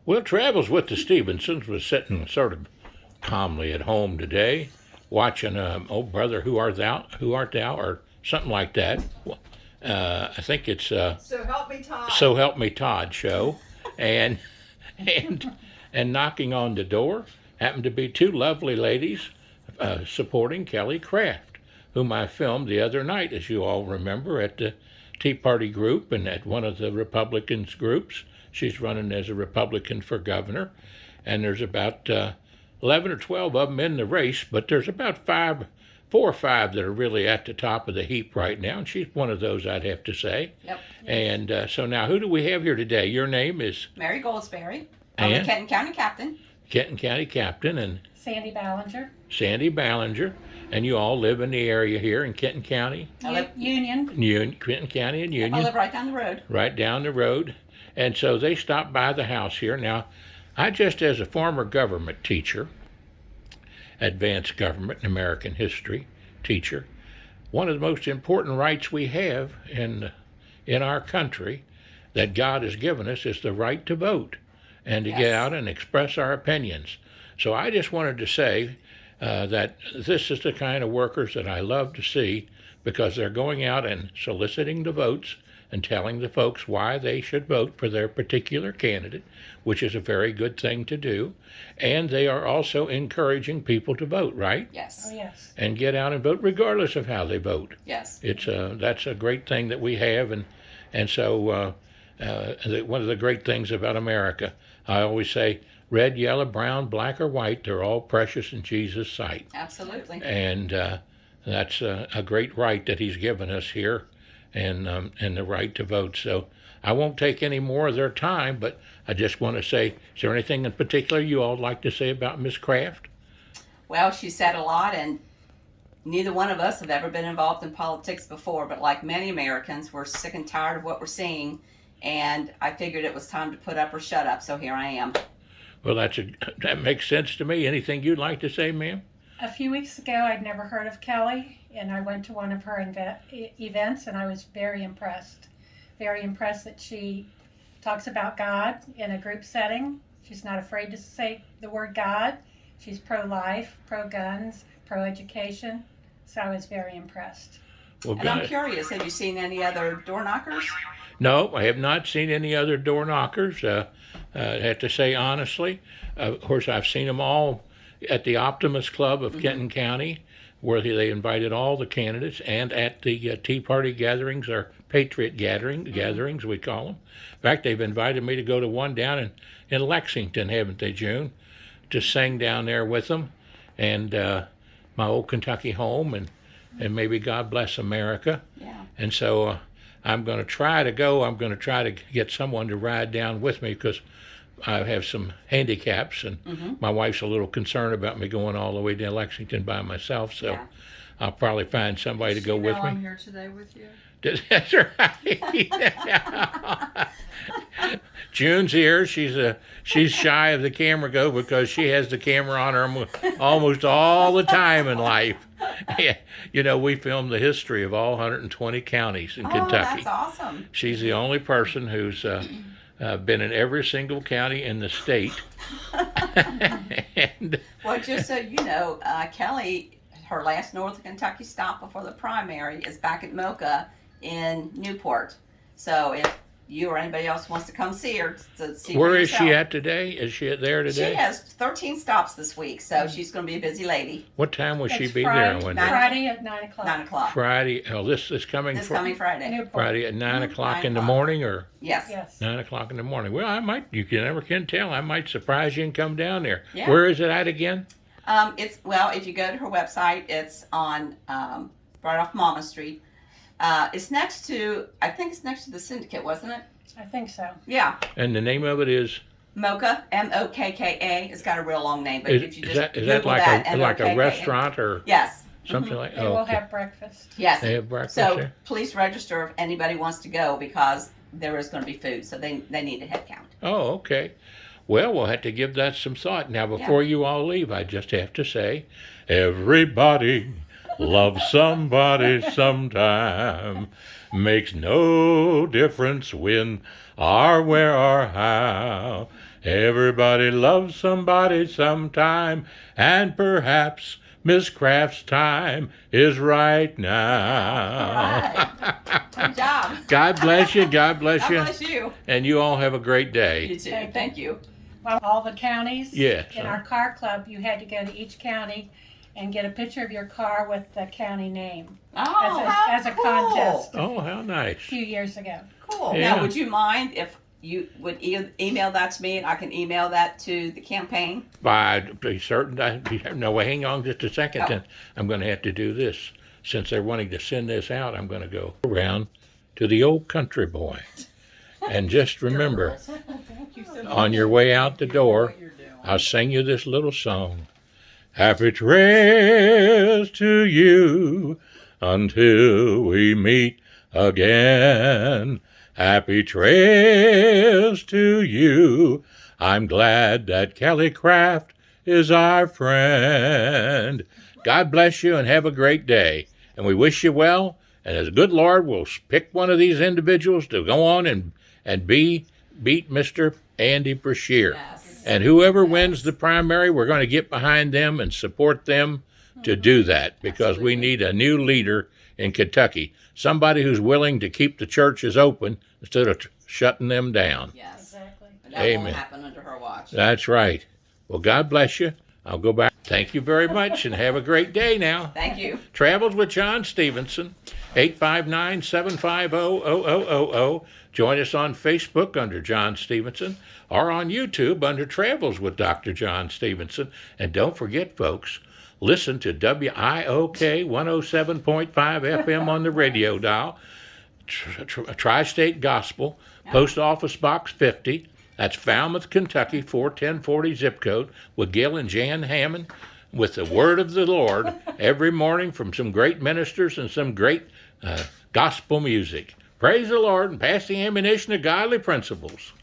Well, Travels with the Stephensons was sitting sort of calmly at home today, watching "Oh Brother, Who Art Thou," or something like that. I think it's So Help Me Todd. "So Help Me Todd" show, and and knocking on the door happened to be two lovely ladies supporting Kelly Craft, whom I filmed the other night, as you all remember, at the Tea Party group and at one of the Republicans groups. She's running as a Republican for governor, and there's about 11 or 12 of them in the race, but there's about 4 or 5 that are really at the top of the heap right now, and she's one of those, I'd have to say. Yep. And so now, who do we have here today? Your name is? Mary Goldsberry. I'm the Kenton County Captain. Kenton County Captain, and Sandy Ballinger. Sandy Ballinger, and you all live in the area here in Kenton County? Union. Kenton County and Union. I live right down the road. Right down the road. And so they stopped by the house here. Now, I just, as a former government teacher, advanced government and American history teacher, one of the most important rights we have in our country that God has given us is the right to vote and to get out and express our opinions. So I just wanted to say that this is the kind of workers that I love to see, because they're going out and soliciting the votes and telling the folks why they should vote for their particular candidate, which is a very good thing to do. And they are also encouraging people to vote, right? Yes. Oh, yes. And get out and vote regardless of how they vote. Yes. That's a great thing that we have, and so one of the great things about America, I always say, red, yellow, brown, black, or white, they're all precious in Jesus' sight. Absolutely. And that's a great right that he's given us here, and the right to vote. So I won't take any more of their time, but I just want to say, is there anything in particular you all would like to say about Miss Craft? Well, she said a lot, and neither one of us have ever been involved in politics before, but like many Americans, we're sick and tired of what we're seeing, and I figured it was time to put up or shut up, so here I am. Well, that makes sense to me. Anything you'd like to say, ma'am? A few weeks ago, I'd never heard of Kelly, and I went to one of her events, and I was very impressed. Very impressed that she talks about God in a group setting. She's not afraid to say the word God. She's pro-life, pro-guns, pro-education. So I was very impressed. Well, And I'm curious, have you seen any other door knockers? No, I have not seen any other door knockers. I have to say honestly. Of course, I've seen them all at the Optimist Club of Kenton County, where they invited all the candidates, and at the Tea Party gatherings, or Patriot gatherings, we call them. In fact, they've invited me to go to one down in Lexington, haven't they, June, to sing down there with them, and my old Kentucky home, and maybe God Bless America. Yeah. And so I'm going to try to go. I'm going to try to get someone to ride down with me, because I have some handicaps, and my wife's a little concerned about me going all the way to Lexington by myself, so I'll probably find somebody to go with me. I'm here today with you. That's right. June's here. She's shy of the camera go, because she has the camera on her almost all the time in life. You know, we filmed the history of all 120 counties in Kentucky. That's awesome. She's the only person who's been in every single county in the state. And, Well, just so you know, Kelly, her last Northern Kentucky stop before the primary is back at Mocha in Newport. So if you or anybody else wants to come see her, to see where for is she yourself. at today? Is she there today? She has 13 stops this week, so she's going to be a busy lady. What time will she It's be Friday, there? Friday at 9 o'clock. 9 o'clock. Friday. Oh, this is coming. This coming Friday. Newport. Friday at 9 o'clock 9 in the o'clock. morning, or Yes. Yes. 9 o'clock in the morning. Well, I might. You can never can tell. I might surprise you and come down there. Yeah. Where is it at again? If you go to her website, it's on right off Mama Street. It's next to, I think it's next to the Syndicate, wasn't it? I think so. Yeah. And the name of it is? Mocha, M-O-K-K-A. It's got a real long name, but if you just Is that Google like that, like a M-O-K-K-A. restaurant or Yes. something like? They Oh, will okay. have breakfast. Yes. They have breakfast So there? please register if anybody wants to go, because there is going to be food, so they need a head count. Oh, okay. Well, we'll have to give that some thought. Now, before you all leave, I just have to say, everybody loves somebody sometime. Makes no difference when or where or how. Everybody loves somebody sometime, and perhaps Miss Kraft's time is right now. Good job. God bless you. God bless God you. bless you. And you all have a great day. You too. Thank you. Well, all the counties. Yes. In our car club, you had to go to each county and get a picture of your car with the county name Oh, as a cool. contest Oh, how nice. a few years ago. Cool. Yeah. Now, would you mind if you would email that to me and I can email that to the campaign? I'd be certain. No, hang on just a second. Oh. Then I'm going to have to do this. Since they're wanting to send this out, I'm going to go around to the old country boy. And just remember, on your way out the door, I'll sing you this little song. Happy trails to you until we meet again. Happy trails to you. I'm glad that Kelly Craft is our friend. God bless you and have a great day. And we wish you well. And as a good Lord will pick one of these individuals to go on and beat Mr. Andy Brashear. Yes. And whoever wins the primary, we're going to get behind them and support them to do that, because we need a new leader in Kentucky. Somebody who's willing to keep the churches open instead of shutting them down. Yes. Exactly. And that Amen. won't happen under her watch. That's right. Well, God bless you. I'll go back. Thank you very much and have a great day now. Thank you. Travels with John Stephenson, 859-750-0000. Join us on Facebook under John Stephenson or on YouTube under Travels with Dr. John Stephenson. And don't forget, folks, listen to WIOK 107.5 FM on the radio dial, Tri-State Gospel, Post Office Box 50. That's Falmouth, Kentucky, 41040 zip code, with Gil and Jan Hammond, with the word of the Lord every morning from some great ministers and some great gospel music. Praise the Lord and pass the ammunition of godly principles.